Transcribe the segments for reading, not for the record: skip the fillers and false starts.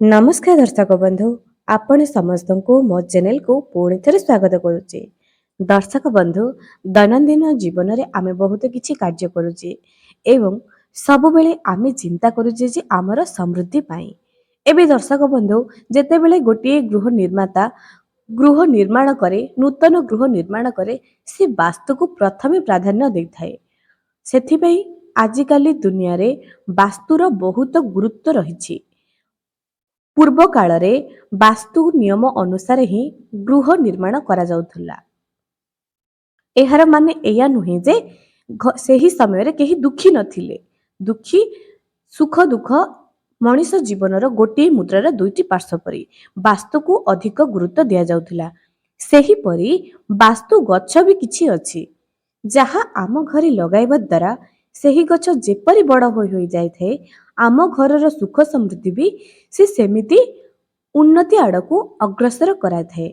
नमस्कार दर्शक बंधु आपण समस्त को मो चैनल को पुणी थे स्वागत करुचे। दर्शक बंधु दैनंदिन जीवन में आमे बहुत किछि कार्य करुचे एवं सब बेले आमे चिंता करुचे जे आमर समृद्धि पाई। एबे दर्शक बंधु जेते बेले गोटे गृह निर्माता गृह निर्माण करे नूतन गृह निर्माण करे से वास्तु को प्रथमे प्राधान्य देइथाए। सेथिपई आजिकाली दुनिया रे वास्तुर बहुत गुरुत्व रहिछि। पूर्व काଳରେ वास्तु नियम अनुसार ही गृह निर्माण करा जाउथुला। एहार माने एया नुहे जे सेही समय केही दुखी नथिले। दुखी सुख दुख मनीष जीवनर गोटे मुद्रार दुईटी पार्श्व परी वास्तु को अधिक गुरुत्व दिया जाउथुला। सेही परी वास्तु गच्छ भी किछि अछि जहा आम घरे लगाइबा द्वारा ସେହି ଗଛ ଯେପରି ବଡ଼ ହୋଇ ଯାଇଥାଏ ଆମ ଘରର ସୁଖ ସମୃଦ୍ଧି ବି ସେ ସେମିତି ଉନ୍ନତି ଆଡ଼କୁ ଅଗ୍ରସର କରାଇଥାଏ।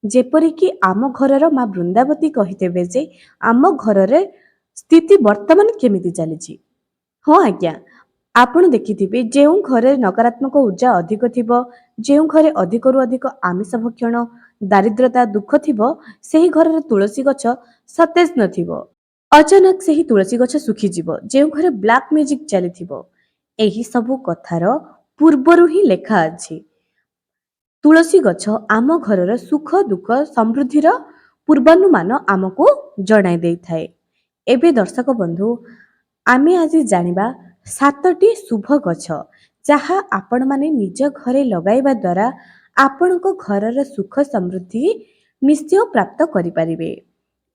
ଯେପରିକି ଆମ ଘରର ମା ବୃନ୍ଦାବତୀ କହିଦେବେ ଯେ ଆମ ଘରରେ ସ୍ଥିତି ବର୍ତ୍ତମାନ କେମିତି ଚାଲିଛି। ହଁ ଆଜ୍ଞା, ଆପଣ ଦେଖିଥିବେ ଯେଉଁ ଘରେ ନକାରାତ୍ମକ ଊର୍ଜା ଅଧିକ ଥିବ, ଯେଉଁ ଘରେ ଅଧିକରୁ ଅଧିକ ଆମିଷ ଭକ୍ଷଣ ଦାରିଦ୍ରତା ଦୁଃଖ ଥିବ, ସେହି ଘରର ତୁଳସୀ ଗଛ ସତେଜ ନଥିବ। ଅଚାନକ ସେହି ତୁଳସୀ ଗଛ ଶୁଖିଯିବ। ଯେଉଁ ଘରେ ବ୍ଲାକ୍ ମ୍ୟାଜିକ୍ ଚାଲିଥିବ। ଏହି ସବୁ କଥାର ପୂର୍ବରୁ ହିଁ ଲେଖା ଅଛି। ତୁଳସୀ ଗଛ ଆମ ଘରର ସୁଖ ଦୁଃଖ ସମୃଦ୍ଧିର ପୂର୍ବାନୁମାନ ଆମକୁ ଜଣାଇ ଦେଇଥାଏ। ଏବେ ଦର୍ଶକ ବନ୍ଧୁ ଆମେ ଆଜି ଜାଣିବା 7ଟି ଶୁଭ ଗଛ ଯାହା ଆପଣମାନେ ନିଜ ଘରେ ଲଗାଇବା ଦ୍ୱାରା ଆପଣଙ୍କ ଘରର ସୁଖ ସମୃଦ୍ଧି ନିଶ୍ଚୟ ପ୍ରାପ୍ତ କରିପାରିବେ।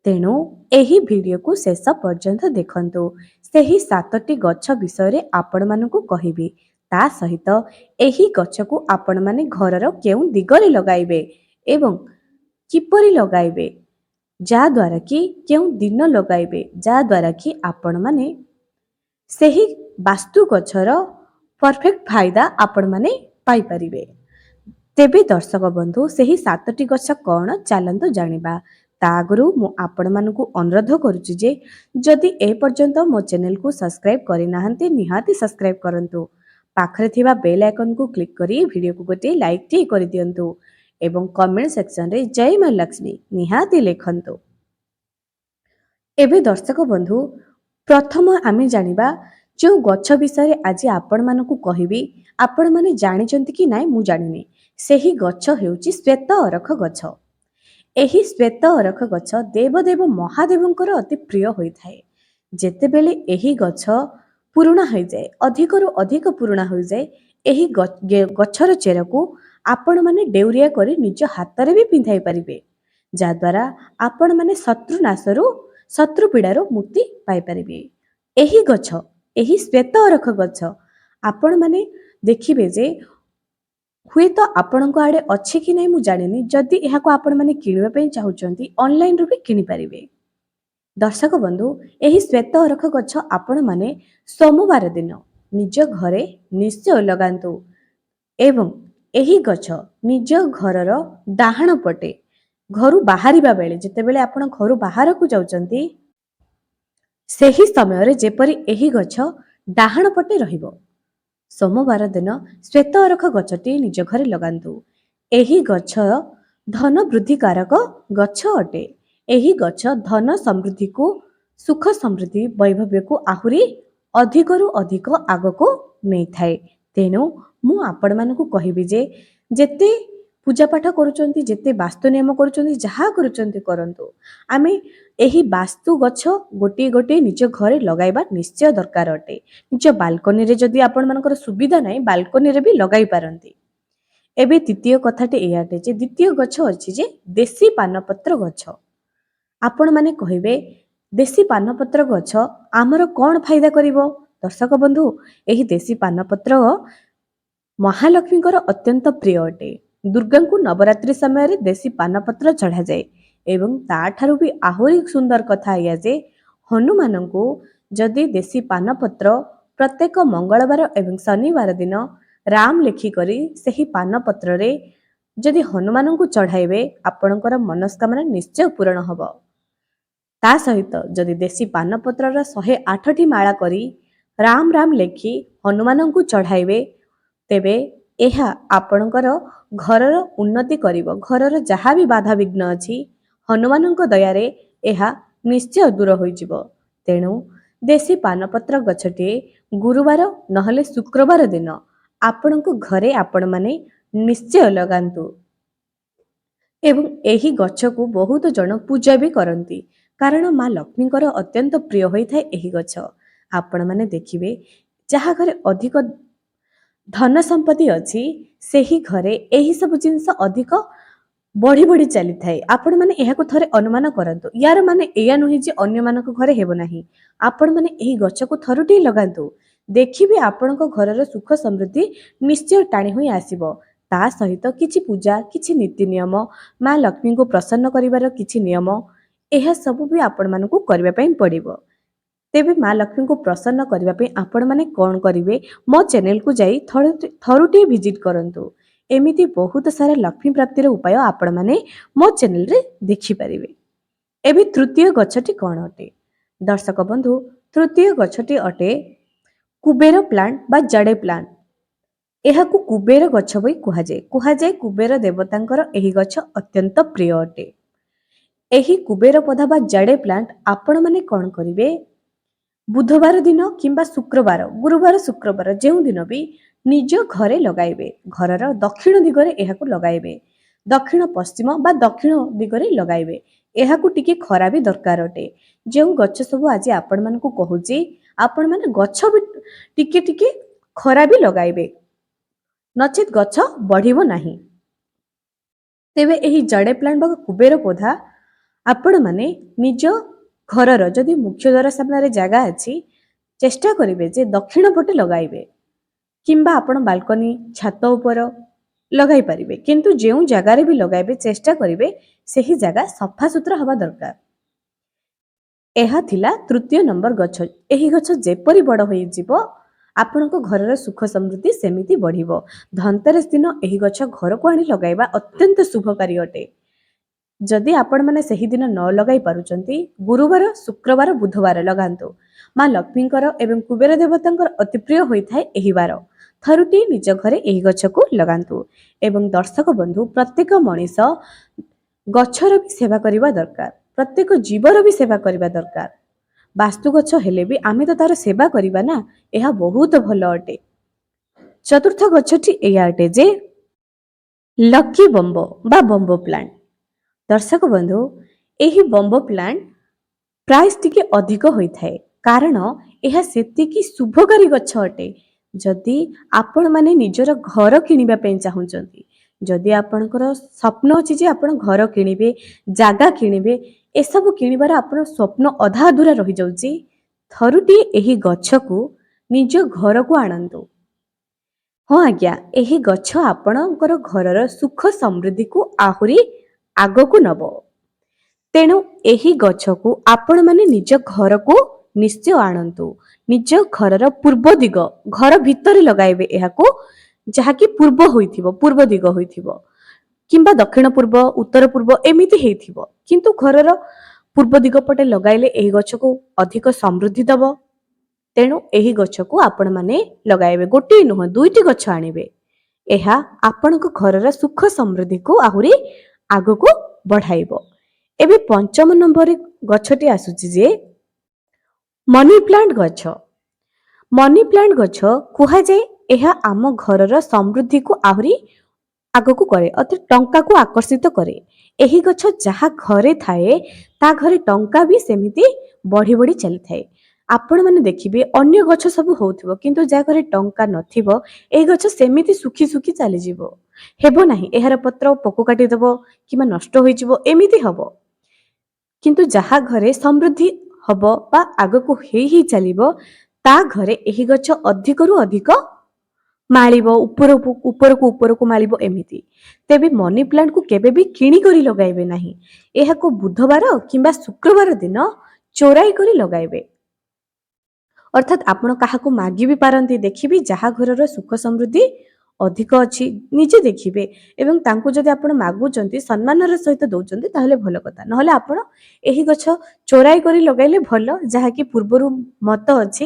ତେଣୁ ଏହି ଭିଡ଼ିଓକୁ ଶେଷ ପର୍ଯ୍ୟନ୍ତ ଦେଖନ୍ତୁ। ସେହି 7ଟି ଗଛ ବିଷୟରେ ଆପଣମାନଙ୍କୁ କହିବି। ତା ସହିତ ଏହି ଗଛକୁ ଆପଣମାନେ ଘରର କେଉଁ ଦିଗରେ ଲଗାଇବେ ଏବଂ କିପରି ଲଗାଇବେ, ଯାହାଦ୍ୱାରା କି କେଉଁ ଦିନ ଲଗାଇବେ, ଯାହାଦ୍ୱାରା କି ଆପଣମାନେ ସେହି ବାସ୍ତୁ ଗଛର ପରଫେକ୍ଟ ଫାଇଦା ଆପଣମାନେ ପାଇପାରିବେ। ତେବେ ଦର୍ଶକ ବନ୍ଧୁ ସେହି 7ଟି ଗଛ କ'ଣ ଚାଲନ୍ତୁ ଜାଣିବା। ତା ଆଗରୁ ମୁଁ ଆପଣମାନଙ୍କୁ ଅନୁରୋଧ କରୁଛି ଯେ ଯଦି ଏ ପର୍ଯ୍ୟନ୍ତ ମୋ ଚ୍ୟାନେଲକୁ ସବସ୍କ୍ରାଇବ୍ କରିନାହାନ୍ତି ନିହାତି ସବସ୍କ୍ରାଇବ୍ କରନ୍ତୁ। ପାଖରେ ଥିବା ବେଲ୍ ଆଇକନକୁ କ୍ଲିକ୍ କରି ଭିଡ଼ିଓକୁ ଗୋଟିଏ ଲାଇକ୍ଟିଏ କରିଦିଅନ୍ତୁ ଏବଂ କମେଣ୍ଟ ସେକ୍ସନରେ ଜୟ ମା ଲକ୍ଷ୍ମୀ ନିହାତି ଲେଖନ୍ତୁ। ଏବେ ଦର୍ଶକ ବନ୍ଧୁ ପ୍ରଥମ ଆମେ ଜାଣିବା ଯେଉଁ ଗଛ ବିଷୟରେ ଆଜି ଆପଣମାନଙ୍କୁ କହିବି ଆପଣମାନେ ଜାଣିଛନ୍ତି କି ନାଇଁ ମୁଁ ଜାଣିନି। ସେହି ଗଛ ହେଉଛି ଶ୍ଵେତ ଅରଖ ଗଛ। ଏହି ଶ୍ଵେତ ଅରଖ ଗଛ ଦେବଦେବ ମହାଦେବଙ୍କର ଅତି ପ୍ରିୟ ହୋଇଥାଏ। ଯେତେବେଳେ ଏହି ଗଛ ପୁରୁଣା ହୋଇଯାଏ, ଅଧିକରୁ ଅଧିକ ପୁରୁଣା ହୋଇଯାଏ, ଏହି ଗଛର ଚେରକୁ ଆପଣମାନେ ଡେଉରିଆ କରି ନିଜ ହାତରେ ବି ପିନ୍ଧାଇ ପାରିବେ, ଯାହାଦ୍ୱାରା ଆପଣମାନେ ଶତ୍ରୁନାଶରୁ ଶତ୍ରୁ ପୀଡ଼ାରୁ ମୁକ୍ତି ପାଇପାରିବେ। ଏହି ଗଛ, ଏହି ଶ୍ଵେତ ଅରଖ ଗଛ ଆପଣମାନେ ଦେଖିବେ ଯେ ହୁଏତ ଆପଣଙ୍କ ଆଡ଼େ ଅଛି କି ନାହିଁ ମୁଁ ଜାଣିନି। ଯଦି ଏହାକୁ ଆପଣମାନେ କିଣିବା ପାଇଁ ଚାହୁଁଛନ୍ତି ଅନଲାଇନରୁ ବି କିଣିପାରିବେ। ଦର୍ଶକ ବନ୍ଧୁ ଏହି ଶ୍ଵେତ ଅରଖ ଗଛ ଆପଣମାନେ ସୋମବାର ଦିନ ନିଜ ଘରେ ନିଶ୍ଚୟ ଲଗାନ୍ତୁ ଏବଂ ଏହି ଗଛ ନିଜ ଘରର ଡାହାଣ ପଟେ ଘରୁ ବାହାରିବା ବେଳେ ଯେତେବେଳେ ଆପଣ ଘରୁ ବାହାରକୁ ଯାଉଛନ୍ତି ସେହି ସମୟରେ ଯେପରି ଏହି ଗଛ ଡାହାଣ ପଟେ ରହିବ। ସୋମବାର ଦିନ ଶ୍ଵେତ ଅରଖ ଗଛଟି ନିଜ ଘରେ ଲଗାନ୍ତୁ। ଏହି ଗଛ ଧନ ବୃଦ୍ଧିକାରକ ଗଛ ଅଟେ। ଏହି ଗଛ ଧନ ସମୃଦ୍ଧିକୁ ସୁଖ ସମୃଦ୍ଧି ବୈଭବକୁ ଆହୁରି ଅଧିକରୁ ଅଧିକ ଆଗକୁ ନେଇଥାଏ। ତେଣୁ ମୁଁ ଆପଣମାନଙ୍କୁ କହିବି ଯେ ଯେତେ ପୂଜାପାଠ କରୁଛନ୍ତି, ଯେତେ ବାସ୍ତୁ ନିୟମ କରୁଛନ୍ତି, ଯାହା କରୁଛନ୍ତି କରନ୍ତୁ, ଆମେ ଏହି ବାସ୍ତୁ ଗଛ ଗୋଟିଏ ଗୋଟିଏ ନିଜ ଘରେ ଲଗାଇବା ନିଶ୍ଚୟ ଦରକାର ଅଟେ। ନିଜ ବାଲକୋନିରେ ଯଦି ଆପଣମାନଙ୍କର ସୁବିଧା ନାହିଁ ବାଲକୋନିରେ ବି ଲଗାଇ ପାରନ୍ତି। ଏବେ ଦ୍ୱିତୀୟ କଥାଟି ଏହାଟେ ଯେ ଦ୍ୱିତୀୟ ଗଛ ଅଛି ଯେ ଦେଶୀ ପାନପତ୍ର ଗଛ। ଆପଣମାନେ କହିବେ ଦେଶୀ ପାନପତ୍ର ଗଛ ଆମର କ'ଣ ଫାଇଦା କରିବ? ଦର୍ଶକ ବନ୍ଧୁ ଏହି ଦେଶୀ ପାନପତ୍ର ମହାଲକ୍ଷ୍ମୀଙ୍କର ଅତ୍ୟନ୍ତ ପ୍ରିୟ ଅଟେ। ଦୁର୍ଗାଙ୍କୁ ନବରାତ୍ରି ସମୟରେ ଦେଶୀ ପାନପତ୍ର ଚଢ଼ାଯାଏ ଏବଂ ତାଠାରୁ ବି ଆହୁରି ସୁନ୍ଦର କଥା ଏଇଆ ଯେ ହନୁମାନଙ୍କୁ ଯଦି ଦେଶୀ ପାନପତ୍ର ପ୍ରତ୍ୟେକ ମଙ୍ଗଳବାର ଏବଂ ଶନିବାର ଦିନ ରାମ ଲେଖିକରି ସେହି ପାନପତ୍ରରେ ଯଦି ହନୁମାନଙ୍କୁ ଚଢ଼ାଇବେ ଆପଣଙ୍କର ମନସ୍କାମନା ନିଶ୍ଚୟ ପୂରଣ ହେବ। ତା ସହିତ ଯଦି ଦେଶୀ ପାନପତ୍ରର 108ଟି ମାଳା କରି ରାମ ରାମ ଲେଖି ହନୁମାନଙ୍କୁ ଚଢ଼ାଇବେ ତେବେ ଏହା ଆପଣଙ୍କର ଘରର ଉନ୍ନତି କରିବ। ଘରର ଯାହା ବି ବାଧାବିଘ୍ନ ଅଛି ହନୁମାନଙ୍କ ଦୟାରେ ଏହା ନିଶ୍ଚୟ ଦୂର ହୋଇଯିବ। ତେଣୁ ଦେଶୀ ପାନପତ୍ର ଗଛଟିଏ ଗୁରୁବାର ନହେଲେ ଶୁକ୍ରବାର ଦିନ ଆପଣଙ୍କ ଘରେ ଆପଣମାନେ ନିଶ୍ଚୟ ଲଗାନ୍ତୁ। ଏବଂ ଏହି ଗଛକୁ ବହୁତ ଜଣ ପୂଜା ବି କରନ୍ତି, କାରଣ ମା ଲକ୍ଷ୍ମୀଙ୍କର ଅତ୍ୟନ୍ତ ପ୍ରିୟ ହୋଇଥାଏ ଏହି ଗଛ। ଆପଣମାନେ ଦେଖିବେ ଯାହା ଘରେ ଅଧିକ ଧନ ସମ୍ପତ୍ତି ଅଛି ସେହି ଘରେ ଏହି ସବୁ ଜିନିଷ ଅଧିକ ବଢି ବଢି ଚାଲିଥାଏ। ଆପଣମାନେ ଏହାକୁ ଥରେ ଅନୁମାନ କରନ୍ତୁ। ୟାର ମାନେ ଏଇଆ ନୁହେଁ ଯେ ଅନ୍ୟମାନଙ୍କ ଘରେ ହେବ ନାହିଁ। ଆପଣମାନେ ଏହି ଗଛକୁ ଥରୁଟିଏ ଲଗାନ୍ତୁ, ଦେଖିବେ ଆପଣଙ୍କ ଘରର ସୁଖ ସମୃଦ୍ଧି ନିଶ୍ଚୟ ଟାଣି ହୋଇ ଆସିବ। ତା ସହିତ କିଛି ପୂଜା, କିଛି ନୀତି ନିୟମ, ମା ଲକ୍ଷ୍ମୀଙ୍କୁ ପ୍ରସନ୍ନ କରିବାର କିଛି ନିୟମ, ଏହା ସବୁ ବି ଆପଣମାନଙ୍କୁ କରିବା ପାଇଁ ପଡ଼ିବ। ତେବେ ମା ଲକ୍ଷ୍ମୀଙ୍କୁ ପ୍ରସନ୍ନ କରିବା ପାଇଁ ଆପଣମାନେ କ'ଣ କରିବେ, ମୋ ଚ୍ୟାନେଲକୁ ଯାଇ ଥରୁଟିଏ ଭିଜିଟ୍ କରନ୍ତୁ। ଏମିତି ବହୁତ ସାରା ଲକ୍ଷ୍ମୀ ପ୍ରାପ୍ତିର ଉପାୟ ଆପଣମାନେ ମୋ ଚ୍ୟାନେଲରେ ଦେଖିପାରିବେ। ଏବେ ତୃତୀୟ ଗଛଟି କ'ଣ ଅଟେ? ଦର୍ଶକ ବନ୍ଧୁ, ତୃତୀୟ ଗଛଟି ଅଟେ କୁବେର ପ୍ଲାଣ୍ଟ ବା ଜଡେ ପ୍ଲାଣ୍ଟ। ଏହାକୁ କୁବେର ଗଛ ବୋଲି କୁହାଯାଏ। କୁବେର ଦେବତାଙ୍କର ଏହି ଗଛ ଅତ୍ୟନ୍ତ ପ୍ରିୟ ଅଟେ। ଏହି କୁବେର ପୋଧା ବା ଜଡେ ପ୍ଲାଣ୍ଟ ଆପଣମାନେ କ'ଣ କରିବେ, ବୁଧବାର ଦିନ କିମ୍ବା ଶୁକ୍ରବାର, ଗୁରୁବାର ଶୁକ୍ରବାର ଯେଉଁ ଦିନ ବି ନିଜ ଘରେ ଲଗାଇବେ। ଘରର ଦକ୍ଷିଣ ଦିଗରେ ଏହାକୁ ଲଗାଇବେ। ଦକ୍ଷିଣ ପଶ୍ଚିମ ବା ଦକ୍ଷିଣ ଦିଗରେ ଲଗାଇବେ। ଏହାକୁ ଟିକେ ଖରା ବି ଦରକାର ଅଟେ। ଯେଉଁ ଗଛ ସବୁ ଆଜି ଆପଣମାନଙ୍କୁ କହୁଛି, ଆପଣମାନେ ଗଛ ବି ଟିକେ ଟିକେ ଖରା ବି ଲଗାଇବେ, ନଚେତ୍ ଗଛ ବଢିବ ନାହିଁ। ତେବେ ଏହି ଜଡେ ପ୍ଲାଣ୍ଟ ବା କୁବେର ପୋଧା ଆପଣମାନେ ନିଜ ଘରର ଯଦି ମୁଖ୍ୟ ଦ୍ୱାର ସାମ୍ନାରେ ଜାଗା ଅଛି, ଚେଷ୍ଟା କରିବେ ଯେ ଦକ୍ଷିଣ ପଟେ ଲଗାଇବେ, କିମ୍ବା ଆପଣ ବାଲକନି ଛାତ ଉପର ଲଗାଇ ପାରିବେ। କିନ୍ତୁ ଯେଉଁ ଜାଗାରେ ବି ଲଗାଇବେ ଚେଷ୍ଟା କରିବେ ସେହି ଜାଗା ସଫାସୁତୁରା ହେବା ଦରକାର। ଏହା ଥିଲା ତୃତୀୟ ନମ୍ବର ଗଛ। ଏହି ଗଛ ଯେପରି ବଡ଼ ହୋଇଯିବ ଆପଣଙ୍କ ଘରର ସୁଖ ସମୃଦ୍ଧି ସେମିତି ବଢିବ। ଧନତେରସ ଦିନ ଏହି ଗଛ ଘରକୁ ଆଣି ଲଗାଇବା ଅତ୍ୟନ୍ତ ଶୁଭକାରୀ ଅଟେ। ଯଦି ଆପଣମାନେ ସେହି ଦିନ ନ ଲଗାଇ ପାରୁଛନ୍ତି, ଗୁରୁବାର, ଶୁକ୍ରବାର, ବୁଧବାର ଲଗାନ୍ତୁ। ମା ଲକ୍ଷ୍ମୀଙ୍କର ଏବଂ କୁବେର ଦେବତାଙ୍କର ଅତି ପ୍ରିୟ ହୋଇଥାଏ ଏହି ବାର। ଥରୁଟିଏ ନିଜ ଘରେ ଏହି ଗଛକୁ ଲଗାନ୍ତୁ। ଏବଂ ଦର୍ଶକ ବନ୍ଧୁ, ପ୍ରତ୍ୟେକ ମଣିଷ ଗଛର ବି ସେବା କରିବା ଦରକାର, ପ୍ରତ୍ୟେକ ଜୀବର ବି ସେବା କରିବା ଦରକାର। ବାସ୍ତୁ ଗଛ ହେଲେ ବି ଆମେ ତ ତାର ସେବା କରିବା ନା, ଏହା ବହୁତ ଭଲ ଅଟେ। ଚତୁର୍ଥ ଗଛଟି ଏଇଆ ଅଟେ ଯେ ଲକି ବମ୍ବ ବା ବମ୍ବ ପ୍ଲାଣ୍ଟ। ଦର୍ଶକ ବନ୍ଧୁ, ଏହି ବମ୍ବ ପ୍ଲାଣ୍ଟ ପ୍ରାଇସ୍ ଟିକେ ଅଧିକ ହୋଇଥାଏ, କାରଣ ଏହା ସେତିକି ଶୁଭକାରୀ ଗଛ ଅଟେ। ଯଦି ଆପଣମାନେ ନିଜର ଘର କିଣିବା ପାଇଁ ଚାହୁଁଛନ୍ତି, ଯଦି ଆପଣଙ୍କର ସ୍ୱପ୍ନ ଅଛି ଯେ ଆପଣ ଘର କିଣିବେ, ଜାଗା କିଣିବେ, ଏସବୁ କିଣିବାର ଆପଣ ସ୍ୱପ୍ନ ଅଧା ଅଧୁରା ରହିଯାଉଛି, ଥରୁଟିଏ ଏହି ଗଛକୁ ନିଜ ଘରକୁ ଆଣନ୍ତୁ। ହଁ ଆଜ୍ଞା, ଏହି ଗଛ ଆପଣଙ୍କର ଘରର ସୁଖ ସମୃଦ୍ଧିକୁ ଆହୁରି ଆଗକୁ ନବ। ତେଣୁ ଏହି ଗଛକୁ ଆପଣମାନେ ନିଜ ଘରକୁ ନିଶ୍ଚୟ ଆଣନ୍ତୁ। ନିଜ ଘରର ପୂର୍ବ ଦିଗ, ଘର ଭିତରେ ଲଗାଇବେ ଏହାକୁ, ଯାହାକି ପୂର୍ବ ଦିଗ ହୋଇଥିବ, କିମ୍ବା ଦକ୍ଷିଣ ପୂର୍ବ, ଉତ୍ତର ପୂର୍ବ ଏମିତି ହେଇଥିବ। କିନ୍ତୁ ଘରର ପୂର୍ବ ଦିଗ ପଟେ ଲଗାଇଲେ ଏହି ଗଛକୁ ଅଧିକ ସମୃଦ୍ଧି ଦବ। ତେଣୁ ଏହି ଗଛକୁ ଆପଣମାନେ ଲଗାଇବେ। ଗୋଟିଏ ନୁହଁ, ଦୁଇଟି ଗଛ ଆଣିବେ। ଏହା ଆପଣଙ୍କ ଘରର ସୁଖ ସମୃଦ୍ଧିକୁ ଆହୁରି ଆଗକୁ ବଢାଇବ। ଏବେ ପଞ୍ଚମ ନମ୍ବରରେ ଗଛଟି ଆସୁଛି ଯେ ମନି ପ୍ଲାଣ୍ଟ ଗଛ। ମନି ପ୍ଲାଣ୍ଟ ଗଛ କୁହାଯାଏ ଏହା ଆମ ଘରର ସମୃଦ୍ଧିକୁ ଆହୁରି ଆଗକୁ କରେ, ଅର୍ଥାତ୍ ଟଙ୍କାକୁ ଆକର୍ଷିତ କରେ। ଏହି ଗଛ ଯାହା ଘରେ ଥାଏ ତା ଘରେ ଟଙ୍କା ବି ସେମିତି ବଢି ବଢି ଚାଲିଥାଏ। ଆପଣମାନେ ଦେଖିବେ ଅନ୍ୟ ଗଛ ସବୁ ହଉଥିବ, କିନ୍ତୁ ଯାହା ଘରେ ଟଙ୍କା ନଥିବ ଏହି ଗଛ ସେମିତି ଶୁଖି ଶୁଖି ଚାଲିଯିବ, ହେବ ନାହିଁ। ଏହାର ପତ୍ର ପୋକ କାଟିଦେବ କିମ୍ବା ନଷ୍ଟ ହୋଇଯିବ, ଏମିତି ହବ। କିନ୍ତୁ ଯାହା ଘରେ ସମୃଦ୍ଧି ହବ ବା ଆଗକୁ ହେଇ ଚାଲିବ, ତା ଘରେ ଏହି ଗଛ ଅଧିକରୁ ଅଧିକ ମାଳିବ, ଉପରକୁ ମାଳିବ ଏମିତି। ତେବେ ମନି ପ୍ଲାଣ୍ଟକୁ କେବେ ବି କିଣିକରି ଲଗାଇବେ ନାହିଁ। ଏହାକୁ ବୁଧବାର କିମ୍ବା ଶୁକ୍ରବାର ଦିନ ଚୋରାଇ କରି ଲଗାଇବେ। ଅର୍ଥାତ୍ ଆପଣ କାହାକୁ ମାଗି ବି ପାରନ୍ତି। ଦେଖିବି ଯାହା ଘରର ସୁଖ ସମୃଦ୍ଧି ଅଧିକ ଅଛି ନିଜେ ଦେଖିବେ, ଏବଂ ତାଙ୍କୁ ଯଦି ଆପଣ ମାଗୁଛନ୍ତି ସମ୍ମାନର ସହିତ ଦଉଛନ୍ତି ତାହେଲେ ଭଲ କଥା। ନହେଲେ ଆପଣ ଏହି ଗଛ ଚୋରାଇ କରି ଲଗାଇଲେ ଭଲ, ଯାହାକି ପୂର୍ବରୁ ମତ ଅଛି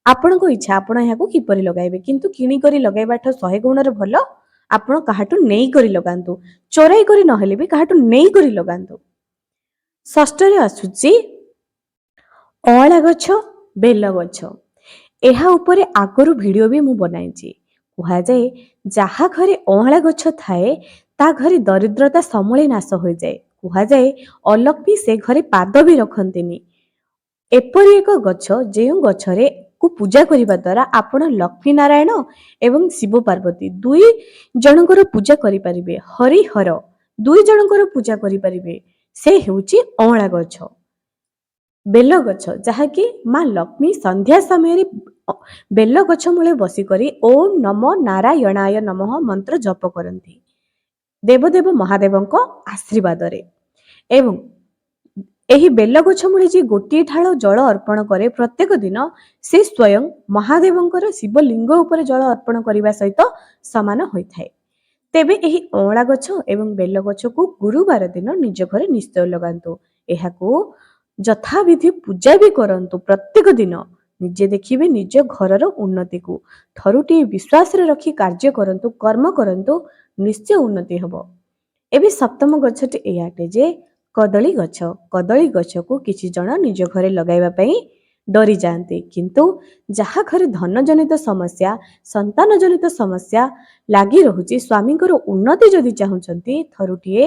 ଆପଣଙ୍କ ଇଚ୍ଛା ଆପଣ ଏହାକୁ କିପରି ଲଗାଇବେ, କିନ୍ତୁ କିଣିକରି ଲଗାଇବାଠୁ 100 ଗୁଣରେ ଭଲ ଆପଣ କାହାଠୁ ନେଇକରି ଲଗାନ୍ତୁ। ଚୋରାଇ କରି ନହେଲେ ବି କାହାଠୁ ନେଇକରି ଲଗାନ୍ତୁ। ଷଷ୍ଠରେ ଆସୁଛି ଅଁଳା ଗଛ, ବେଲ ଗଛ। ଏହା ଉପରେ ଆଗରୁ ଭିଡ଼ିଓ ବି ମୁଁ ବନାଇଛି। କୁହାଯାଏ ଯାହା ଘରେ ଅଁଳା ଗଛ ଥାଏ ତା ଘରେ ଦରିଦ୍ରତା ସମୂଳେ ନାଶ ହୋଇଯାଏ। କୁହାଯାଏ ଅଲକ୍ଷ୍ମୀ ସେ ଘରେ ପାଦ ବି ରଖନ୍ତିନି। ଏପରି ଏକ ଗଛ ଯେଉଁ ଗଛରେ କୁ ପୂଜା କରିବା ଦ୍ୱାରା ଆପଣ ଲକ୍ଷ୍ମୀ ନାରାୟଣ ଏବଂ ଶିବ ପାର୍ବତୀ ଦୁଇ ଜଣଙ୍କର ପୂଜା କରିପାରିବେ। ହରିହର ଦୁଇ ଜଣଙ୍କର ପୂଜା କରିପାରିବେ। ସେ ହେଉଛି ଅଁଳା ଗଛ। ବେଲ ଗଛ, ଯାହାକି ମା ଲକ୍ଷ୍ମୀ ସନ୍ଧ୍ୟା ସମୟରେ ବେଲ ଗଛ ମୂଳେ ବସିକରି ଓମ୍ ନମ ନାରାୟଣାୟ ନମଃ ମନ୍ତ୍ର ଜପ କରନ୍ତି ଦେବଦେବ ମହାଦେବଙ୍କ ଆଶୀର୍ବାଦରେ। ଏବଂ ଏହି ବେଲ ଗଛ ମୂଳେ ଯିଏ ଗୋଟିଏ ଢାଳ ଜଳ ଅର୍ପଣ କରେ ପ୍ରତ୍ୟେକ ଦିନ, ସେ ସ୍ୱୟଂ ମହାଦେବଙ୍କର ଶିବଲିଙ୍ଗ ଉପରେ ଜଳ ଅର୍ପଣ କରିବା ସହିତ ସମାନ ହୋଇଥାଏ। ତେବେ ଏହି ଅଁଳା ଗଛ ଏବଂ ବେଲ ଗଛକୁ ଗୁରୁବାର ଦିନ ନିଜ ଘରେ ନିଶ୍ଚୟ ଲଗାନ୍ତୁ। ଏହାକୁ ଯଥାବିଧି ପୂଜା ବି କରନ୍ତୁ ପ୍ରତ୍ୟେକ ଦିନ। ନିଜେ ଦେଖିବେ ନିଜ ଘରର ଉନ୍ନତିକୁ। ଥରୁଟିଏ ବିଶ୍ୱାସରେ ରଖି କାର୍ଯ୍ୟ କରନ୍ତୁ, କର୍ମ କରନ୍ତୁ, ନିଶ୍ଚୟ ଉନ୍ନତି ହେବ। ଏବେ ସପ୍ତମ ଗଛଟି ଏଇଆ ଅଟେ ଯେ କଦଳୀ ଗଛ। କଦଳୀ ଗଛକୁ କିଛି ଜଣ ନିଜ ଘରେ ଲଗାଇବା ପାଇଁ ଡରି ଯାଆନ୍ତି, କିନ୍ତୁ ଯାହା ଘରେ ଧନ ଜନିତ ସମସ୍ୟା, ସନ୍ତାନ ଜନିତ ସମସ୍ୟା ଲାଗି ରହୁଛି, ସ୍ୱାମୀଙ୍କର ଉନ୍ନତି ଯଦି ଚାହୁଁଛନ୍ତି, ଥରୁଟିଏ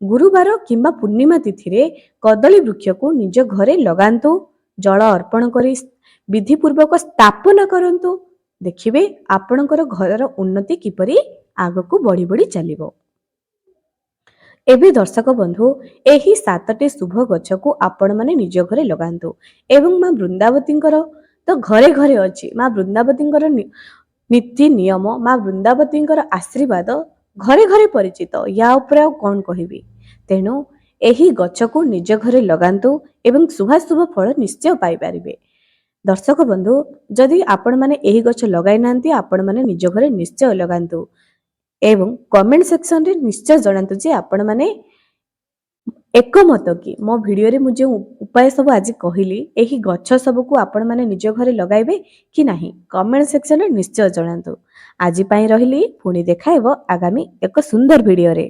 ଗୁରୁବାର କିମ୍ବା ପୂର୍ଣ୍ଣିମା ତିଥିରେ କଦଳୀ ବୃକ୍ଷକୁ ନିଜ ଘରେ ଲଗାନ୍ତୁ। ଜଳ ଅର୍ପଣ କରି ବିଧିପୂର୍ବକ ସ୍ଥାପନ କରନ୍ତୁ। ଦେଖିବେ ଆପଣଙ୍କର ଘରର ଉନ୍ନତି କିପରି ଆଗକୁ ବଢ଼ି ବଢ଼ି ଚାଲିବ। ଏବେ ଦର୍ଶକ ବନ୍ଧୁ, ଏହି 7ଟି ଶୁଭ ଗଛକୁ ଆପଣମାନେ ନିଜ ଘରେ ଲଗାନ୍ତୁ। ଏବଂ ମା ବୃନ୍ଦାବତୀଙ୍କର ତ ଘରେ ଘରେ ଅଛି। ମା ବୃନ୍ଦାବତୀଙ୍କର ନୀତି ନିୟମ, ମା ବୃନ୍ଦାବତୀଙ୍କର ଆଶୀର୍ବାଦ ଘରେ ଘରେ ପରିଚିତ। ୟା ଉପରେ ଆଉ କ'ଣ କହିବି। ତେଣୁ ଏହି ଗଛକୁ ନିଜ ଘରେ ଲଗାନ୍ତୁ ଏବଂ ଶୁଭାଶୁଭ ଫଳ ନିଶ୍ଚୟ ପାଇପାରିବେ। ଦର୍ଶକ ବନ୍ଧୁ, ଯଦି ଆପଣମାନେ ଏହି ଗଛ ଲଗାଇ ନାହାନ୍ତି, ଆପଣମାନେ ନିଜ ଘରେ ନିଶ୍ଚୟ ଲଗାନ୍ତୁ ଏବଂ କମେଣ୍ଟ ସେକ୍ସନରେ ନିଶ୍ଚୟ ଜଣାନ୍ତୁ ଯେ ଆପଣମାନେ ଏକମତ କି ମୋ ଭିଡ଼ିଓରେ ମୁଁ ଯେଉଁ ଉପାୟ ସବୁ ଆଜି କହିଲି, ଏହି ଗଛ ସବୁକୁ ଆପଣମାନେ ନିଜ ଘରେ ଲଗାଇବେ କି ନାହିଁ, କମେଣ୍ଟ ସେକ୍ସନରେ ନିଶ୍ଚୟ ଜଣାନ୍ତୁ। ଆଜି ପାଇଁ ରହିଲି, ପୁଣି ଦେଖା ହେବ ଆଗାମୀ ଏକ ସୁନ୍ଦର ଭିଡ଼ିଓରେ।